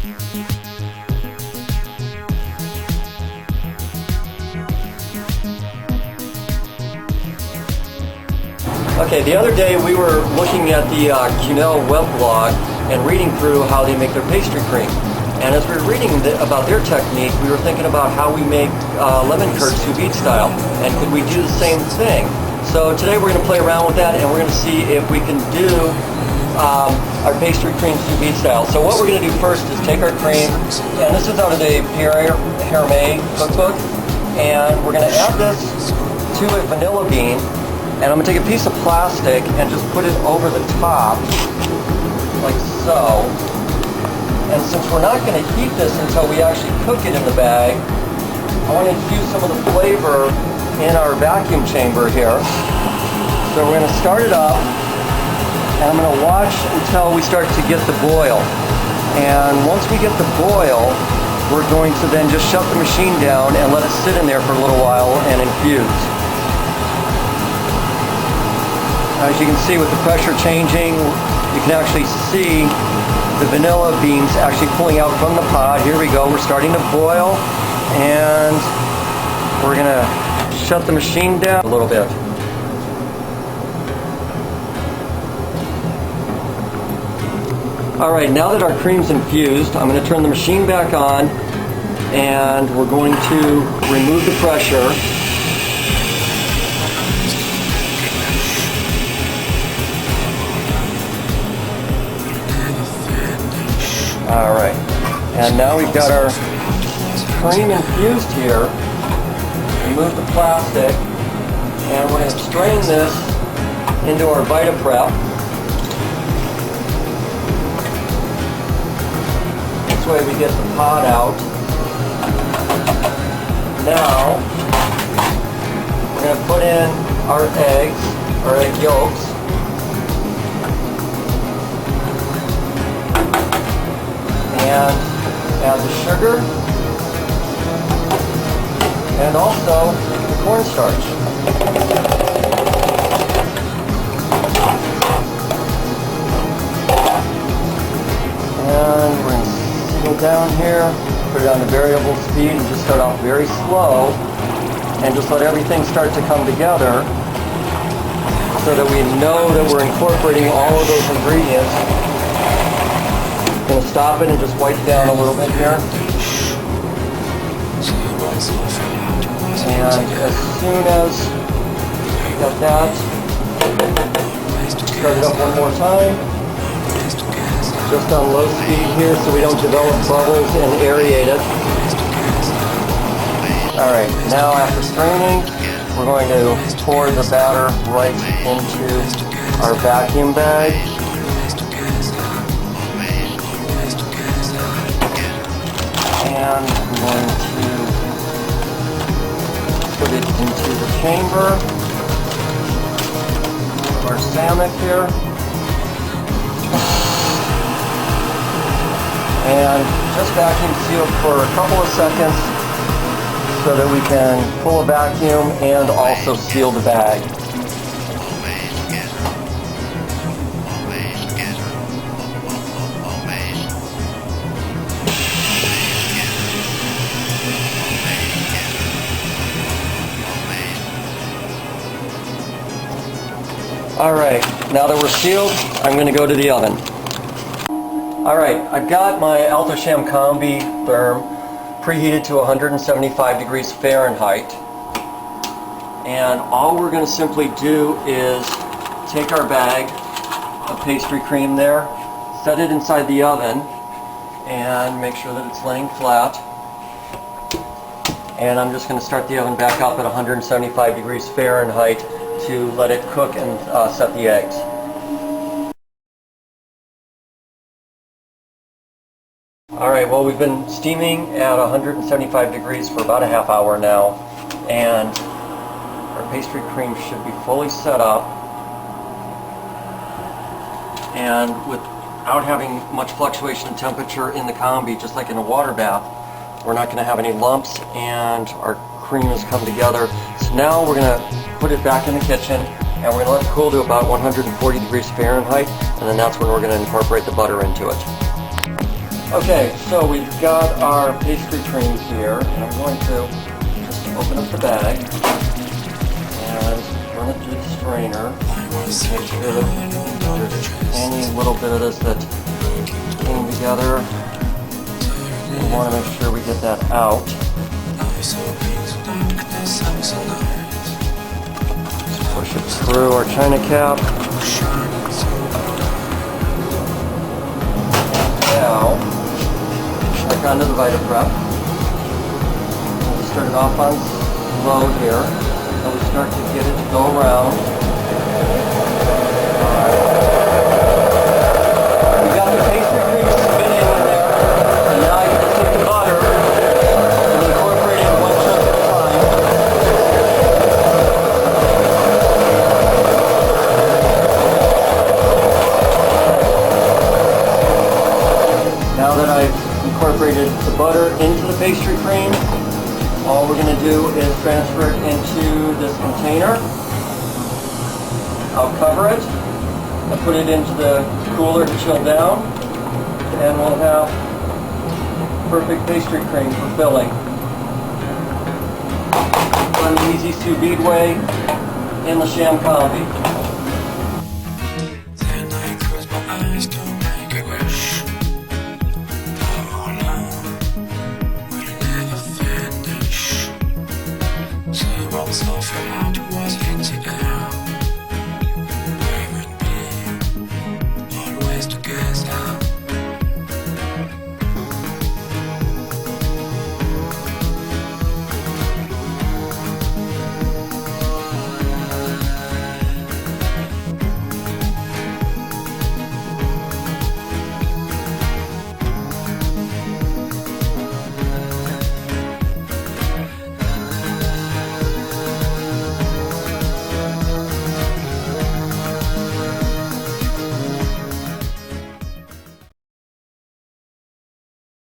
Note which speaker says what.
Speaker 1: Okay, the other day we were looking at the Cunell web blog and reading through how they make their pastry cream. And as we were reading about their technique, we were thinking about how we make lemon curd sous vide style, and could we do the same thing? So today we're going to play around with that, and we're going to see if we can do our pastry cream sous vide style. So what we're going to do first is take our cream, and this is out of the Pierre Hermé cookbook, and we're going to add this to a vanilla bean. And I'm going to take a piece of plastic and just put it over the top, like so. And since we're not going to heat this until we actually cook it in the bag, I want to infuse some of the flavor in our vacuum chamber here. So we're going to start it up, and I'm going to watch until we start to get the boil. And once we get the boil, we're going to then just shut the machine down and let it sit in there for a little while and infuse. As you can see, with the pressure changing, you can actually see the vanilla beans actually pulling out from the pot. Here we go, we're starting to boil, and we're gonna shut the machine down a little bit. All right, now that our cream's infused, I'm gonna turn the machine back on, and we're going to remove the pressure. All right, and now we've got our cream infused here. Remove the plastic, and we're going to strain this into our VitaPrep. This way we get the pot out. Now, we're going to put in our eggs, our egg yolks. And add the sugar and also the cornstarch. And we're going to seal down here, put it on the variable speed, and just start off very slow and just let everything start to come together so that we know that we're incorporating all of those ingredients. I'm going to stop it and just wipe down a little bit here. And as soon as we got that, start it up one more time. Just on low speed here so we don't develop bubbles and aerate it. Alright, now after straining, we're going to pour the batter right into our vacuum bag. And I'm going to put it into the chamber of our salmon here. And just vacuum seal for a couple of seconds so that we can pull a vacuum and also seal the bag. Alright, now that we're sealed, I'm going to go to the oven. Alright, I've got my Alto-Shaam Combi therm preheated to 175 degrees Fahrenheit. And all we're going to simply do is take our bag of pastry cream there, set it inside the oven, and make sure that it's laying flat. And I'm just going to start the oven back up at 175 degrees Fahrenheit to let it cook and set the eggs. Alright, well, we've been steaming at 175 degrees for about a half hour now, and our pastry cream should be fully set up. And without having much fluctuation in temperature in the combi, just like in a water bath, we're not going to have any lumps, and our cream has come together. So now we're going to put it back in the kitchen, and we're going to let it cool to about 140 degrees Fahrenheit, and then that's when we're going to incorporate the butter into it. Okay, so we've got our pastry cream here, and I'm going to just open up the bag and run it through the strainer. Make sure that there's any little bit of this that came together. We want to make sure we get that out. Push it through our china cap. Now, back onto the Vita Prep. We'll start it off on low here. And we start to get it to go around. We got the pastry cream spinning in there. And now I can take the butter and incorporate it one chunk at a time. Now that I've incorporated the butter into the pastry cream, all we're going to do is transfer it into this container. I'll cover it and put it into the cooler to chill down, and we'll have perfect pastry cream for filling. Done the easy sous vide way in the Shaam Combi.